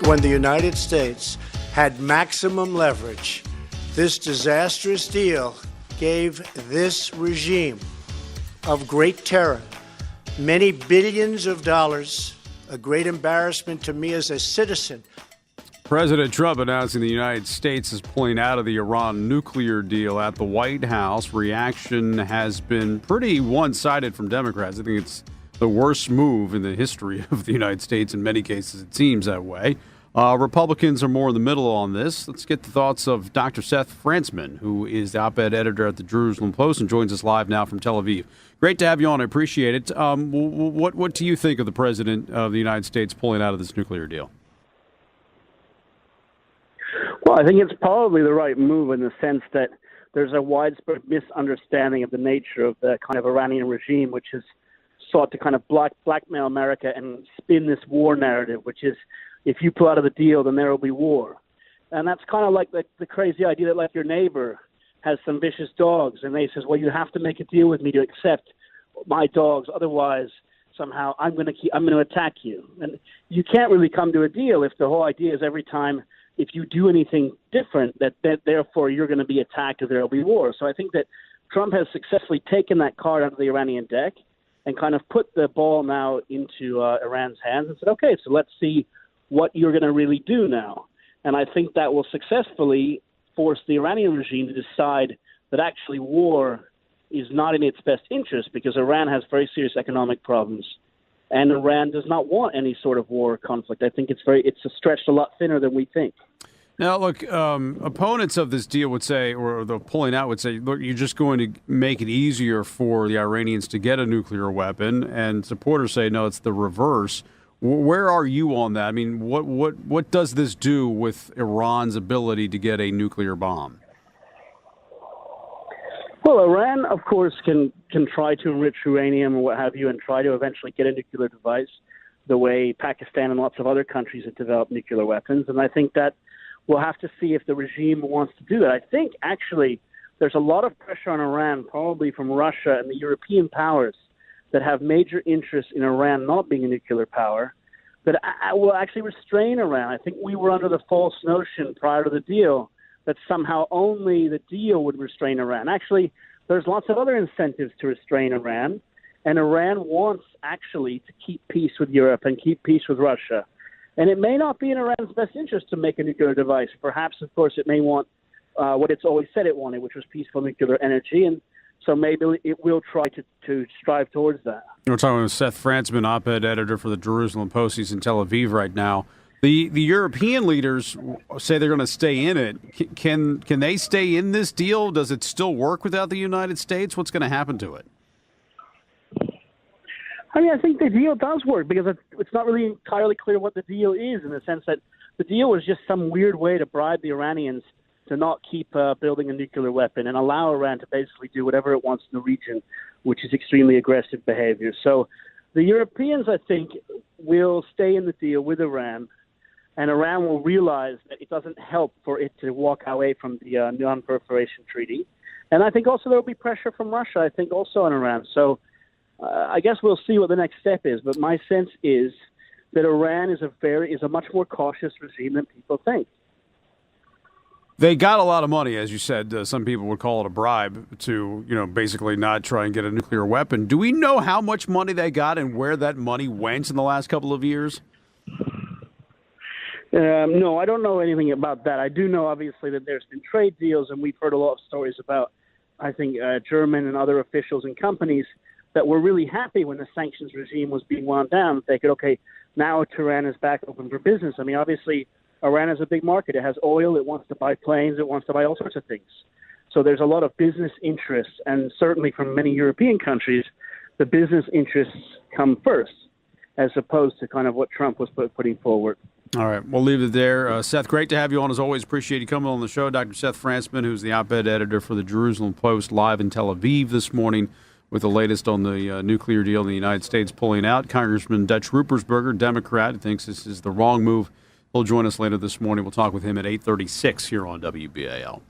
when the United States had maximum leverage, this disastrous deal gave this regime of great terror many billions of dollars, a great embarrassment to me as a citizen. President Trump announcing the United States is pulling out of the Iran nuclear deal at the White House. Reaction has been pretty one-sided from Democrats. I think it's the worst move in the history of the United States. In many cases, it seems that way. Republicans are more in the middle on this. Let's get the thoughts of Dr. Seth Frantzman, who is the op-ed editor at the Jerusalem Post and joins us live now from Tel Aviv. Great to have you on. I appreciate it. What do you think of the president of the United States pulling out of this nuclear deal? Well, I think it's probably the right move in the sense that there's a widespread misunderstanding of the nature of the kind of Iranian regime, which has sought to kind of blackmail America and spin this war narrative, which is, if you pull out of the deal, then there will be war. And that's kind of like the crazy idea that, like, your neighbor has some vicious dogs, and they says, well, you have to make a deal with me to accept my dogs, otherwise somehow I'm going to attack you. And you can't really come to a deal if the whole idea is every time if you do anything different, that therefore you're going to be attacked or there will be war. So I think that Trump has successfully taken that card out of the Iranian deck and kind of put the ball now into Iran's hands and said, okay, so let's see what you're going to really do now. And I think that will successfully force the Iranian regime to decide that actually war is not in its best interest, because Iran has very serious economic problems, and Iran does not want any sort of war or conflict. I think it's stretched a lot thinner than we think. Now, look, opponents of this deal would say, or the pulling out would say, look, you're just going to make it easier for the Iranians to get a nuclear weapon, and supporters say, no, it's the reverse. Where are you on that? I mean, what does this do with Iran's ability to get a nuclear bomb? Well, Iran, of course, can try to enrich uranium or what have you and try to eventually get a nuclear device the way Pakistan and lots of other countries have developed nuclear weapons. And I think that we'll have to see if the regime wants to do that. I think, actually, there's a lot of pressure on Iran, probably from Russia and the European powers, that have major interest in Iran not being a nuclear power, that will actually restrain Iran. I think we were under the false notion prior to the deal that somehow only the deal would restrain Iran. Actually, there's lots of other incentives to restrain Iran, and Iran wants actually to keep peace with Europe and keep peace with Russia. And it may not be in Iran's best interest to make a nuclear device. Perhaps, of course, it may want what it's always said it wanted, which was peaceful nuclear energy, and so maybe it will try to strive towards that. We're talking with Seth Frantzman, op-ed editor for the Jerusalem Post. He's in Tel Aviv right now. The European leaders say they're going to stay in it. Can they stay in this deal? Does it still work without the United States? What's going to happen to it? I mean, I think the deal does work because it's not really entirely clear what the deal is, in the sense that the deal was just some weird way to bribe the Iranians to not keep building a nuclear weapon and allow Iran to basically do whatever it wants in the region, which is extremely aggressive behavior. So the Europeans, I think, will stay in the deal with Iran, and Iran will realize that it doesn't help for it to walk away from the non-proliferation treaty. And I think also there will be pressure from Russia, I think, also on Iran. So I guess we'll see what the next step is. But my sense is that Iran is a much more cautious regime than people think. They got a lot of money, as you said. Some people would call it a bribe to, basically not try and get a nuclear weapon. Do we know how much money they got and where that money went in the last couple of years? No, I don't know anything about that. I do know, obviously, that there's been trade deals, and we've heard a lot of stories about, I think, German and other officials and companies that were really happy when the sanctions regime was being wound down. They could, okay, now Tehran is back open for business. I mean, obviously, Iran is a big market. It has oil. It wants to buy planes. It wants to buy all sorts of things. So there's a lot of business interests, and certainly from many European countries, the business interests come first, as opposed to kind of what Trump was putting forward. All right, we'll leave it there. Seth, great to have you on as always. Appreciate you coming on the show. Dr. Seth Frantzman, who's the op-ed editor for the Jerusalem Post, live in Tel Aviv this morning with the latest on the nuclear deal in the United States pulling out. Congressman Dutch Ruppersberger, Democrat, thinks this is the wrong move. He'll join us later this morning. We'll talk with him at 8:36 here on WBAL.